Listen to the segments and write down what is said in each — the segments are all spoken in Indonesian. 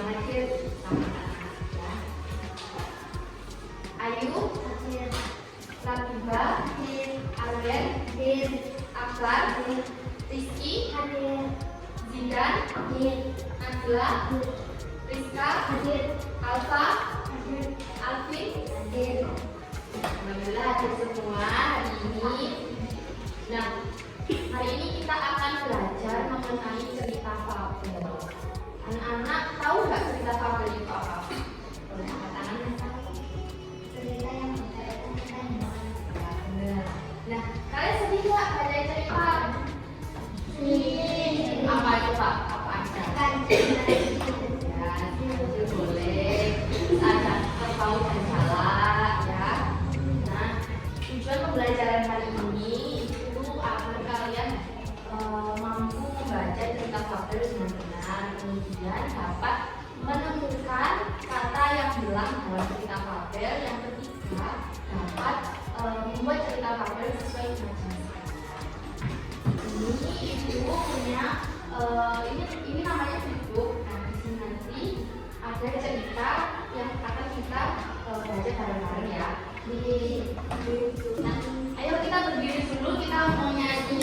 yang hadir sama ya. Ayu, Latifah, Arlen, Akbar, Rizky, Zidan, Najla, Rizka, Alfa, Alvin, alhamdulillah hadir semua hari ini. Nah, hari ini kita akan belajar mengenai cerita fabel. Anak-anak tahu nggak cerita fabel itu apa? Boleh angkat tangan ya. Cerita yang menceritakan hewan. Benar. Nah, kalian sedih nggak baca cerita? Sedih. Apa itu Pak? Apa aja? Ya, itu boleh. Ada terpaut dan salah ya. Nah, tujuan pembelajaran hari ini itu agar kalian mampu membaca cerita fabel dengan benar, kemudian dapat menemukan kata yang hilang dalam cerita fabel. Yang ketiga, dapat membuat cerita fabel sesuai imajinasi. Ini ibu punya ini namanya buku. Nah, di sini nanti ada cerita yang akan kita baca bareng-bareng ya. Nah, ayo kita berdiri dulu, kita mau nyanyi.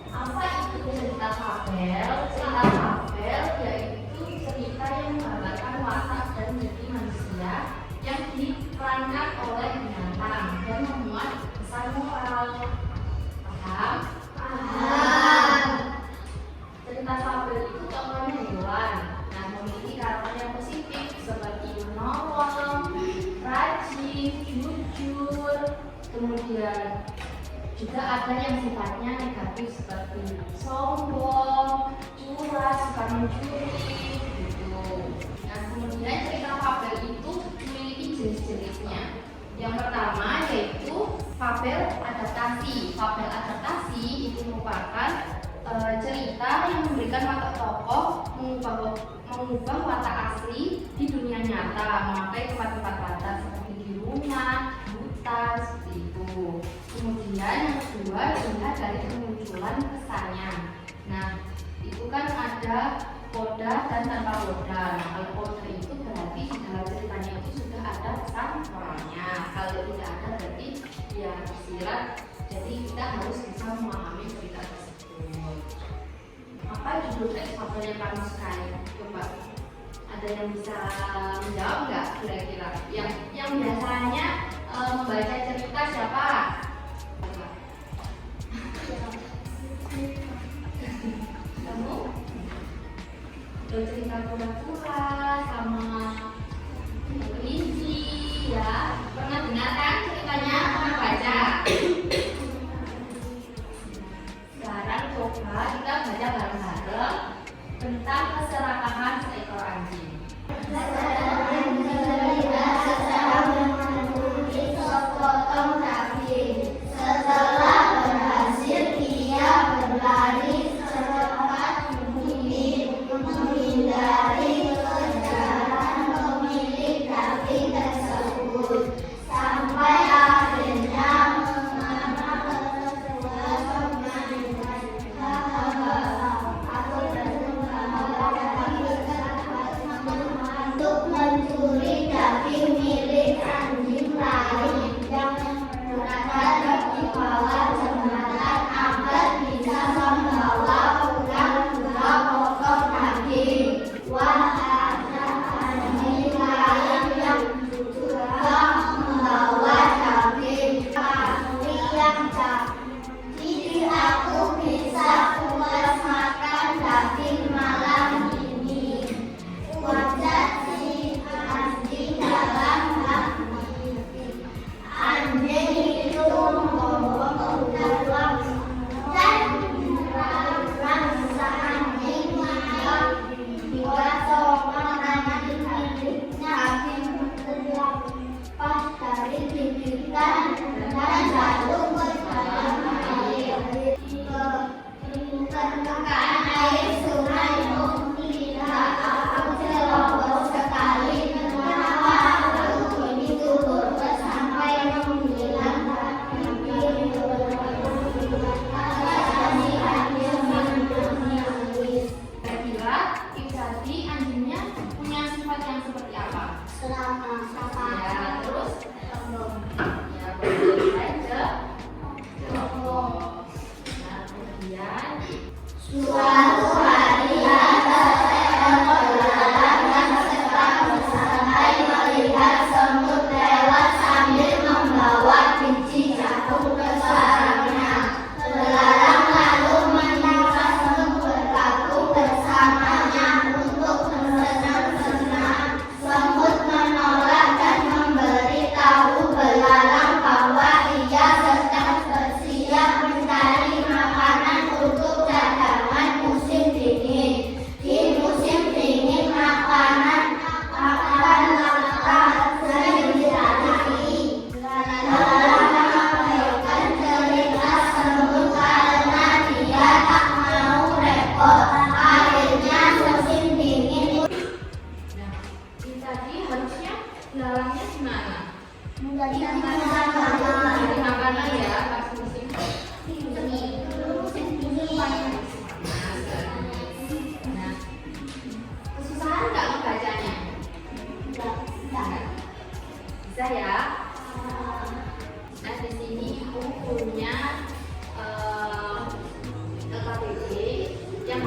Apa itu cerita fabel? Cerita fabel yaitu cerita yang menggambarkan watak dan mimpi manusia yang diperankan oleh binatang dan memuat pesan moral. Paham? Paham. Cerita fabel itu tokohnya hewan. Nah, memiliki karakter yang positif seperti menolong, rajin, jujur, kemudian juga ada yang sifatnya negatif seperti sombong, curang, suka mencuri, gitu. Nah, kemudian cerita fabel itu memiliki jenis-jenisnya. Yang pertama yaitu fabel adaptasi. Fabel adaptasi itu merupakan cerita yang memberikan watak tokoh mengubah watak asli di dunia nyata memakai tempat-tempat latar seperti di rumah, hutan, seperti itu. Kemudian yang kedua dilihat dari kemunculan pesannya. Nah, itu kan ada koda dan tanpa koda. Nah, kalau koda itu berarti di dalam ceritanya itu sudah ada pesan moralnya. Kalau tidak ada berarti ya tersirat. Jadi kita harus bisa memahami cerita tersebut. Apa judul teks fabel yang kamu sukai? Coba ada yang bisa menjawab nggak kira-kira? Yang biasanya membaca cerita siapa? Kamu? Cerita kura-kura sama kelinci ya. Pernah dengar kan ceritanya? Pernah baca? Sekarang coba kita baca bareng-bareng tentang keserakahan seekor anjing. Setelah berhasil, ia berlari secepat mungkin menghindari kejaran pemilik kambing tersebut, sampai akhirnya mengarah ke sebuah pemandian. Aku berjumpa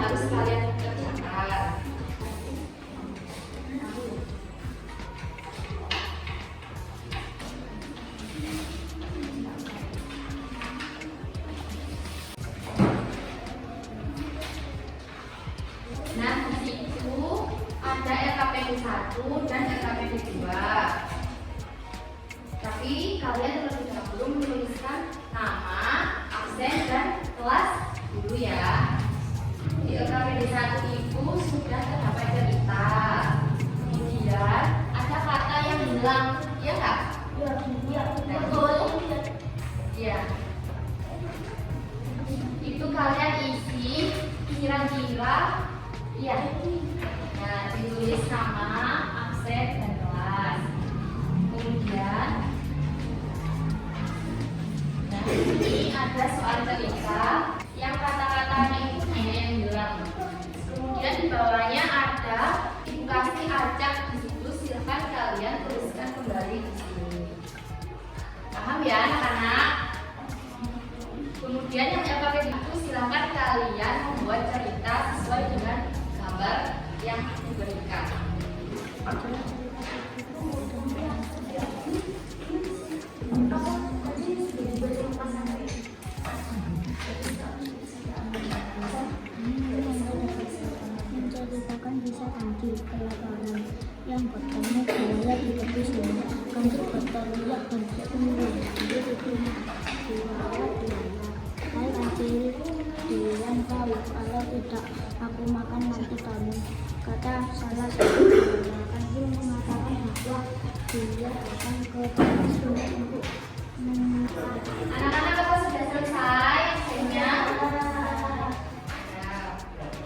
harus kalian kerjakan. Nah, di situ ada LKPD 1 dan LKPD 2. Tapi kalian terlebih dahulu menuliskan nama, absen, dan kelas dulu ya. Di LKPD 1 itu sudah terdapat cerita. Kemudian ada kata yang hilang, ya nggak? Ya, Betul. Ya. Itu kalian isi kira-kira, ya. Nah, ditulis nama, absen, dan kelas. Kemudian, nah ini ada soal cerita yang kata-katanya itu hanya yang hilang. Kemudian di bawahnya ada ibu kasih ajak di situ, silahkan kalian tuliskan kembali di sini. Paham ya anak-anak? Kemudian yang LKPD itu silahkan kalian membuat cerita sesuai dengan gambar yang diberikan. Menceritakan kisah Kancil kelaparan yang bertemu buaya di tepi sungai. Kancil berteriak untuk turun. Dia buaya. Hai Kancil, Dian tahu kalau tidak aku makan nanti kamu. Kata salah satu buaya. Kancil mengatakan bahwa dia akan ke tepi sungai untuk Anak-anak apa sudah selesai absennya?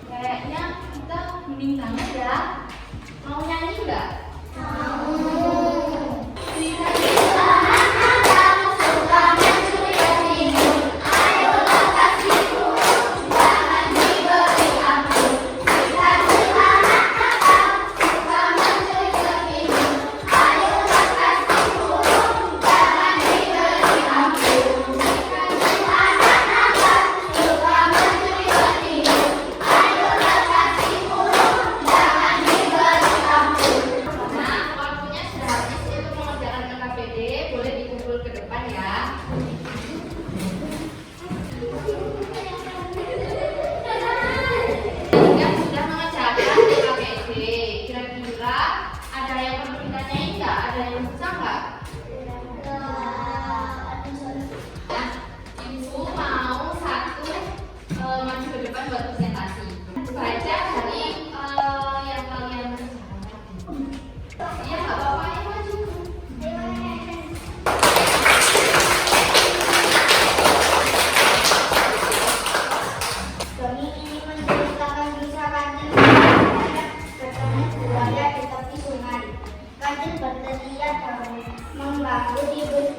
Kayaknya kita hening banget ya. Mau nyanyi nggak?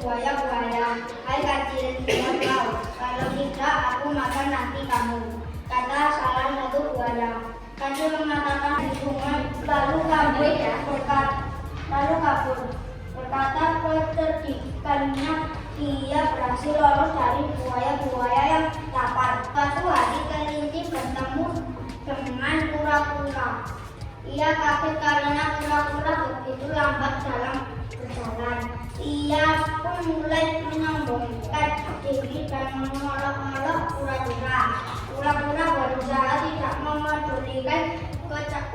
Buaya-buaya, hai Kancil, jangan kau. Kalau tidak, aku makan nanti kamu. Kata salah satu buaya. Kancil mengatakan di sungai, lalu kabur. Berkata kecerdikannya, dia berhasil lolos dari buaya-buaya yang lapar. Suatu hari kelinci bertemu dengan kura-kura. Ia kaget karena kura-kura begitu lambat dalam berjalan. Ia pun mulai menyombongkan diri dan mengolok-olok kura-kura. Kura-kura berusaha tidak memedulikan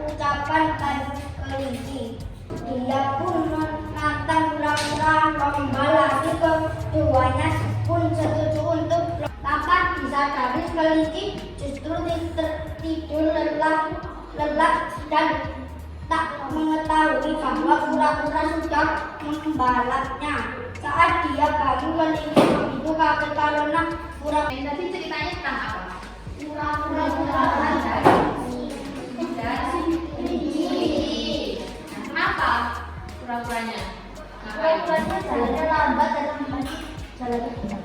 ucapan kelinci. Dia pun menantang kura-kura lomba lagi, keduanya pun setuju untuk tanpa disadari kelinci justru tertidur lelap dan tak mengetahui bahwa kura-kura sudah membalapnya. Saat dia bangun, kelinci begitu kaget karena kura-kura. Tadi ceritanya tentang apa? Kura-kura Kenapa kura-kuranya? Kura-kuranya jalannya lambat dalam jalannya cepat.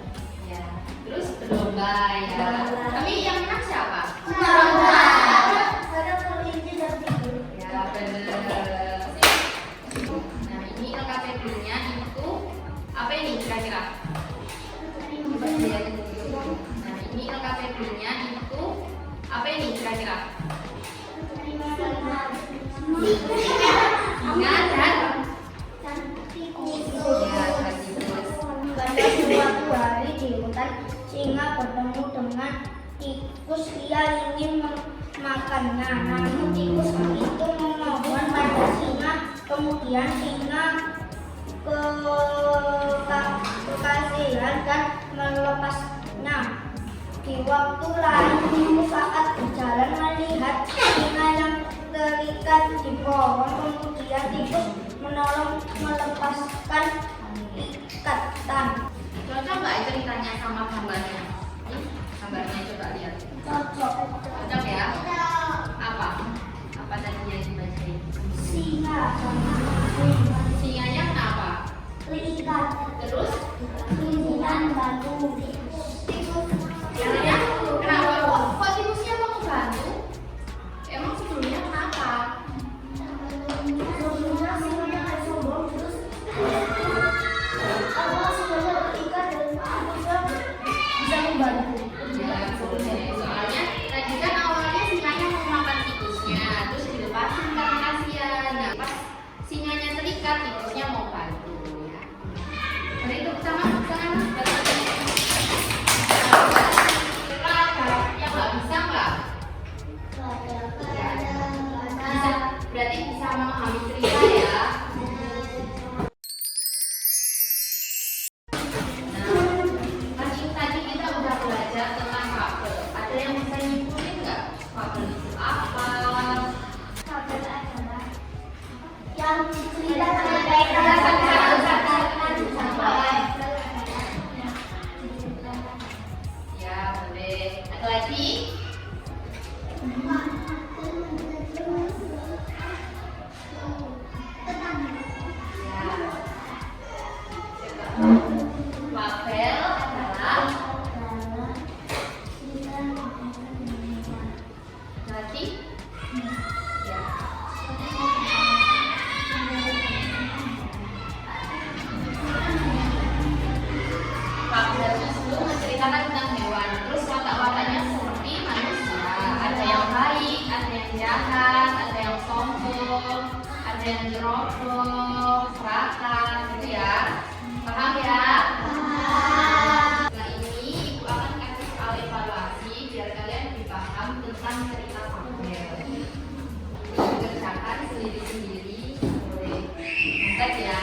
Ya, terus berlomba ya. Tapi yang menang siapa? Karena kelinci tertidur. Ya, benar. Nah, ini LKPD-nya itu apa ini kira-kira? Nah, ini LKPD-nya itu Apa ini kira-kira? Singa dan ya tadi terus. Pada suatu hari di hutan, singa bertemu dengan tikus. Ia ingin memakannya, namun tikus itu memohon pada singa. Kemudian singa kekasihan dan melepasnya. Di waktu lain, tikus saat berjalan melihat singa yang terikat di pohon. Kemudian tikus menolong melepaskan ikatan. Cocok nggak ceritanya sama gambarnya? Ini gambarnya coba lihat. Cocok. Cocok ya? Apa? Apa tadi yang dibacain? Singa Singanya kenapa? terikat. Terus? Pimpinan batu. Caranya kenapa? Kok tikusnya mau ngebantu? Emang sebelumnya kenapa? Sebelumnya singanya kayak sombong, terus singanya terikat dan bisa membantu. Ya, soalnya tadi kan awalnya singanya mau makan tikusnya, terus dilepasin karena kasihan. Nah, pas singanya terikat, tikusnya mau bantu. Ya. Mari itu sama tangan. Kita ada yang nggak bisa nggak? Bisa, berarti bisa memahami cerita ya. Nah, tadi kita udah belajar tentang fabel. Ada yang bisa nyimpulin nggak? Fabel itu apa? Fabel adalah yang cerita Ya, boleh. Ada lagi? Fabel adalah berarti ya. Fabel itu menceritakan tentang hewan, terus watak-wataknya seperti manusia. Ada yang baik, ada yang jahat, ada yang sombong, ada yang nyerocos, serakah, gitu ya. Paham ya? Setelah ini ibu akan kasih soal evaluasi biar kalian lebih paham tentang cerita fabel. Dikerjakan sendiri-sendiri, boleh contek ya.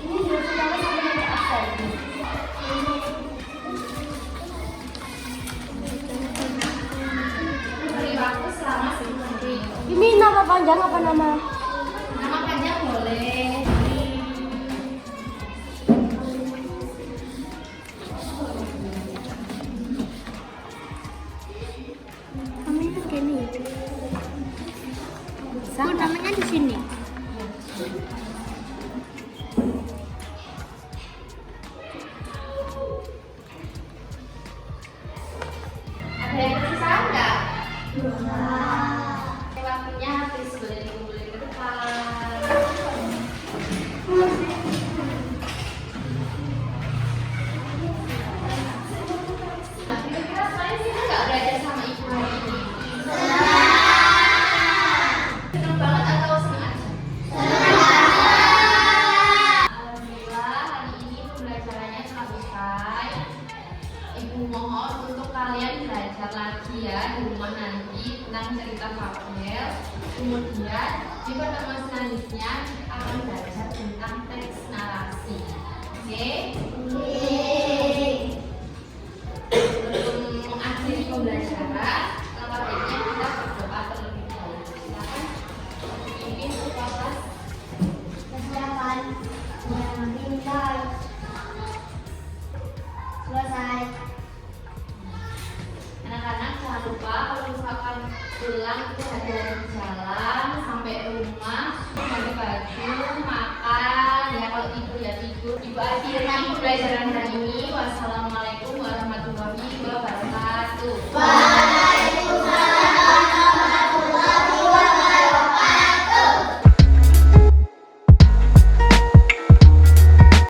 ini ceritanya sampai nanti absen. Beri waktu selama 10 menit. Ini nama panjang apa nama? Nama panjang boleh. Namanya gini. Oh, namanya di sini. Ada yang tersisa nggak? Waktunya habis, boleh dikumpulin ke depan. Kira-kira selain sini nggak belajar sama ibu hari ini? Senang banget atau senang aja? Alhamdulillah hari ini pembelajarannya telah selesai. Ibu mohon untuk kalian belajar lagi ya di rumah nanti tentang cerita fabel. Kemudian di pertemuan selanjutnya kita akan belajar tentang teks narasi. Oke? Sebelum mengakhiri pembelajaran, langkah baiknya kita berdoa terlebih dahulu. Silakan pimpin ketua kelas. Persiapan yang pintar. Selesai. Anak-anak jangan lupa kalau misalkan pulang itu hati-hati di jalan sampai rumah, ganti baju, makan ya, kalau tidur ya tidur. Ibu akhiri pembelajaran hari